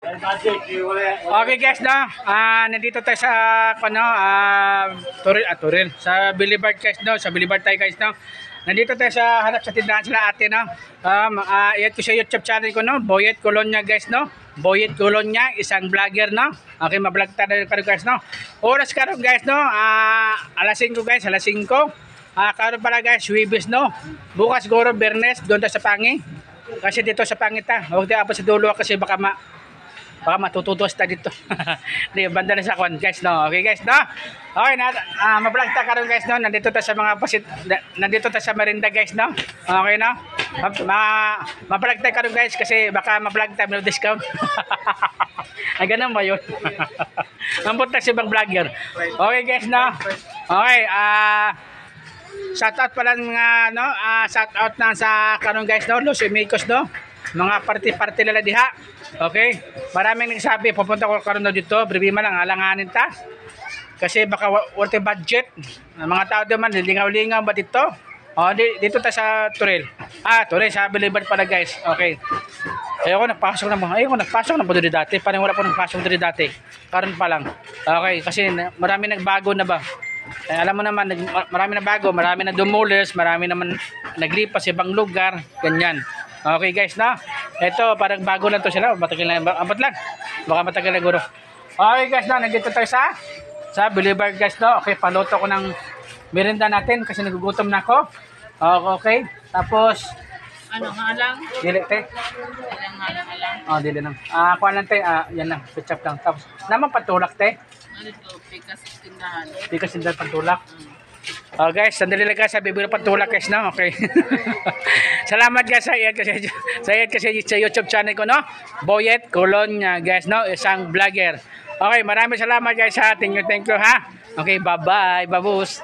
Okay guys, no? Nandito tayo sa Turil sa Boulevard guys, no? Sa Boulevard tayo guys, no? Nandito tayo sa hanap sa tindahan sila ate, no? Iyan ko sa YouTube channel ko, no? Boyet Colonia guys, no? Boyet Colonia, isang vlogger, no? Okay, ma-vlog tayo guys, no? Oras karon guys, no? Alas 5 guys, alas 5. Karon pala guys, Wibis, no? Bukas goro Bernes, doon tayo sa Pangi. Kasi dito sa Pangita, huwag tayo sa dulo kasi baka matututos ta dito. Di banda na sa kwan guys, no. Okay guys, no. Okay na, ma-vlog ta karon guys, no. Nandito ta sa nandito ta sa Merinda guys, no. Okay no. Ma-vlog ta karon guys kasi baka ma-vlog ta may discount. Ay ganun ba 'yun? Ambot ta si bang vlogger. Okay guys, no. Okay, shout out pala nga no, shout out na sa karon guys, no. Los Amigos, no. Mga party nila diha. Okay? Maraming nagsabi, pupunta ko karon daw dito, bribima lang alanganin ta. Kasi baka worth budget. Mga tao naman lingaw-lingaw ba dito? Dito ta sa Turil. Turil sa Boulevard pala guys. Okay. Ayoko nagpasok na po dito dati. Parang wala po nagpasok dito dati. Karon pa lang. Okay, kasi marami nagbago na ba? Alam mo naman, marami na bago, marami na demolers, marami naman naglipas sa ibang lugar, ganyan. Okay guys, na. Ito parang bago lang to sila. Matagal na, abat lang. Baka matagal na guro. Okay guys, na. Nandito tayo sa Boulevard guys, no. Okay, paluto ko ng merienda natin kasi nagugutom na ako. Okay. Tapos ano nga lang? Dili te. Alang. Dili lang. Kuha lang te. Yan lang. Ketchup lang. Tapos naman pantulak te. Ano ito? Pikas tindahan. Pikas tindahan pantulak. Guys, sandali lang guys, bibili pantulak guys, no? Okay. Salamat guys sa YouTube channel ko, no? Boyet Colonia guys, no? Isang vlogger. Okay, maraming salamat guys ha. Thank you ha. Okay, bye-bye. Babus.